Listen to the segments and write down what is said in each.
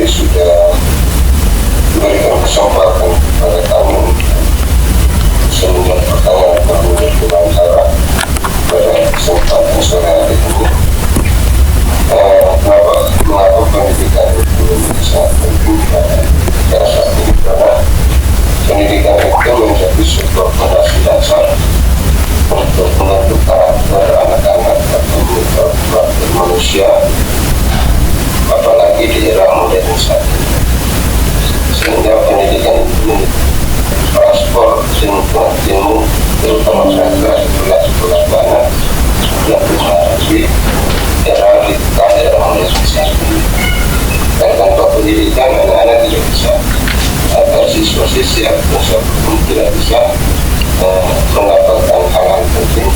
sudah memberikan kesempatan kepada kami bisa menjawab pertanyaan berbagai wawancara pada kesempatan sore hari ini. Mengapa pendidikan itu sangat penting pada saat ini, karena pendidikan itu menjadi sebuah fondasi dasar untuk membentuk karakter anak-anak atau membentuk karakter manusia, apalagi di era modern saat ini. Sehingga pendidikan itu transport ilmu terutama sekolah anak yang menghadapi era digital, era modern saat ini. Dan tanpa pendidikan anak-anak tidak bisa, atau siswa-siswi pun tidak bisa mendapatkan hal-hal penting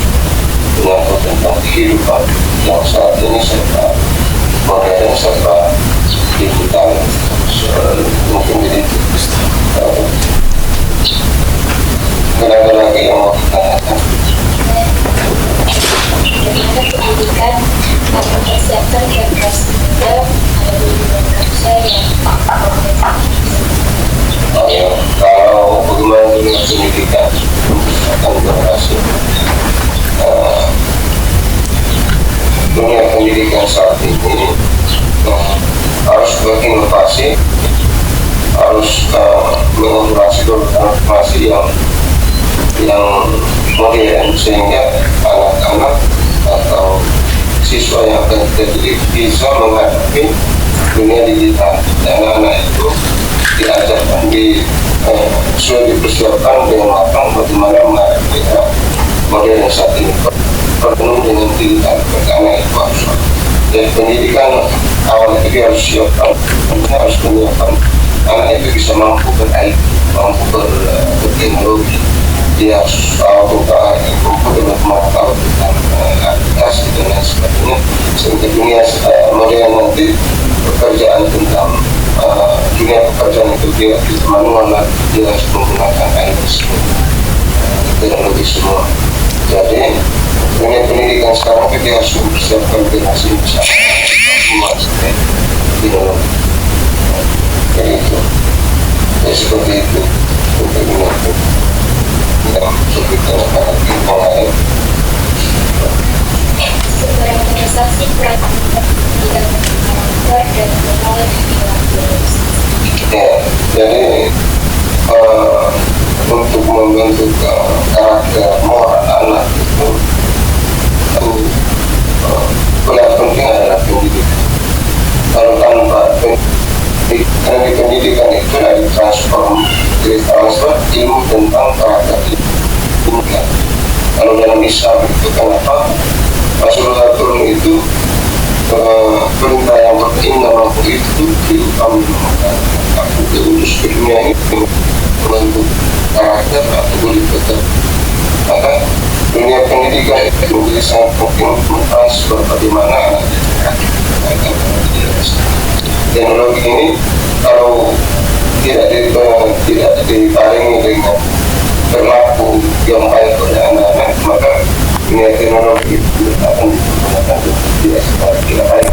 menyangkut tentang kehidupan yang saat ini serba modern, serba digital. Mungkin begitu. Ada lagi yang mau ditanyakan? Bagaimana pendidikan akan mempersiapkan generasi muda menghadapi dunia kerja yang Kalau bagaimana dunia pendidikan akan generasi dunia pendidikan saat ini harus berinovasi, harus mengintegrasi yang modern, sehingga anak-anak atau siswa yang akan terdidik bisa menghadapi dunia digital. Dan anak itu diajarkan sudah dipersiapkan dengan matang bagaimana menghadapi modern saat ini penuh dengan digital. Anak itu harus, dan pendidikan awal itu dia harus siapkan, harus menyiapkan anak itu bisa mampu berkait, mampu berteknologi. Dia harus mampu dengan pengetahuan tentang aplikasi dan lain sebagainya, sehingga dunia modern nanti pekerjaan tentang dunia pekerjaan itu dia manual, dia harus menggunakan IT semua, teknologi semua. Jadi dunia pendidikan sekarang itu dia harus mempersiapkan generasi besar semua teknologi. Jadi itu, seperti itu untuk dunia yang kita lakukan di lain. seberapa besar sih peran pendidikan karakter dan moral yang dilakukan? Jadi untuk membentuk karakter moral anak itu paling penting adalah pendidikan. Kalau tanpa pendidikan itu dari transfer ilmu tentang karakter itu. Kalau dalam Islam itu kenapa Rasulullah turun itu perintah yang berindah itu aku diutus ke dunia itu membentuk karakter atau berikutnya. Maka dunia pendidikan itu menjadi sangat penting mentransfer bagaimana teknologi ini kalau tidak dibarengi dengan berlaku yang baik pada anak-anak, maka dunia teknologi itu akan digunakan tidak secara tidak baik.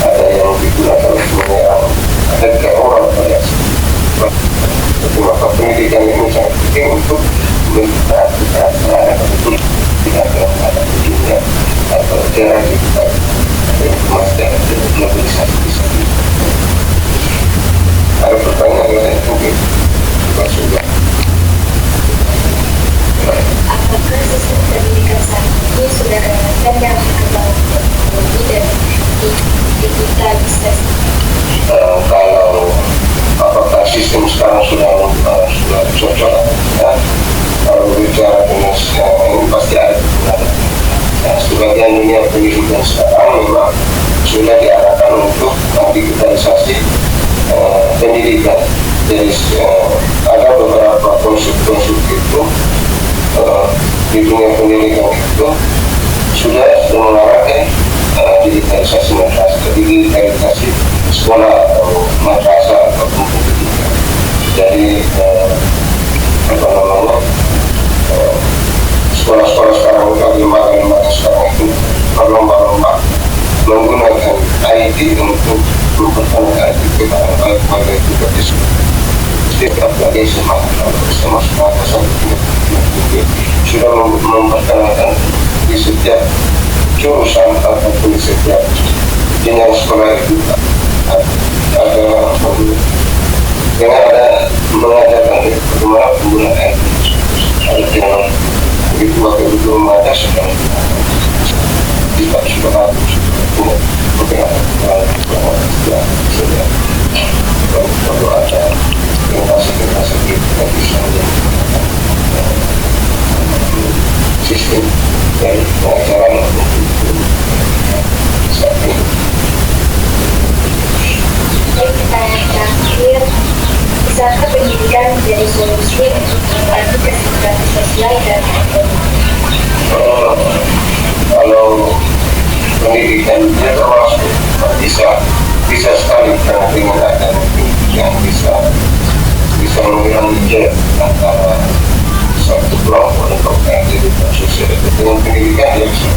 Ada yang digunakan untuk menyerang, ada juga orang pada tapi maka pendidikan ini sangat penting untuk mengintegrasikan anak itu tidak dalam dunia atau cara kita informasi dan globalisasi di sana. Ada pertanyaan lain mungkin? Sudah. Apakah sistem pendidikan saat ini sudah relevan dalam pengembangan teknologi dan digitalisasi? Kalau apakah sistem sekarang sudah cocok, ya? Kalau bicara dengan ini pasti ada kekurangan. Sebagian dunia pendidikan sekarang memang sudah diarahkan untuk digitalisasi pendidikan. Jadi ada beberapa konsep-konsep itu di dunia pendidikan itu sudah mengarahkan digitalisasi madrasah, digitalisasi sekolah atau madrasah ataupun pendidikan. Jadi sekolah-sekolah sekarang atau lembaga-lembaga sekarang itu berlomba-lomba menggunakan IT untuk memperkenalkan kita pada juga setiap lagi sama sudah memperkenalkan di setiap jurusan ataupun di setiap jenjang sekolah itu ada dengan ada mengajarkan bagaimana penggunaan ada dengan begitu begitu mengajar sedang tidak sudah bagus mungkin sudah kalau ada generasi kita bisa sistem dari pengajaran Jadi pertanyaan terakhir, bisakah pendidikan menjadi solusi untuk mengurangi kesenjangan sosial dan ekonomi? Kalau pendidikan dia termasuk bisa sekali karena dengan adanya pendidikan bisa mengurangi jarak antara satu kelompok dan kelompok sosial. Dengan pendidikan dia bisa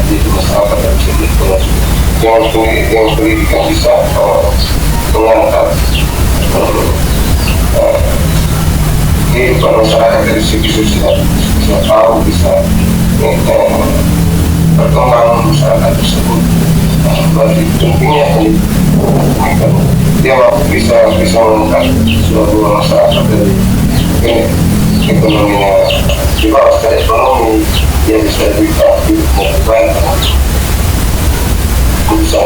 di masyarakat dan bisa dikurasi. Dengan pendidikan bisa mengangkat kehidupan masyarakat dari segi sosial, bisa tahu, bisa perkembangan masyarakat tersebut. Berarti pentingnya dia bisa mengangkat sebuah masyarakat dari ekonominya di bawah secara ekonomi, dia bisa lebih baik, bisa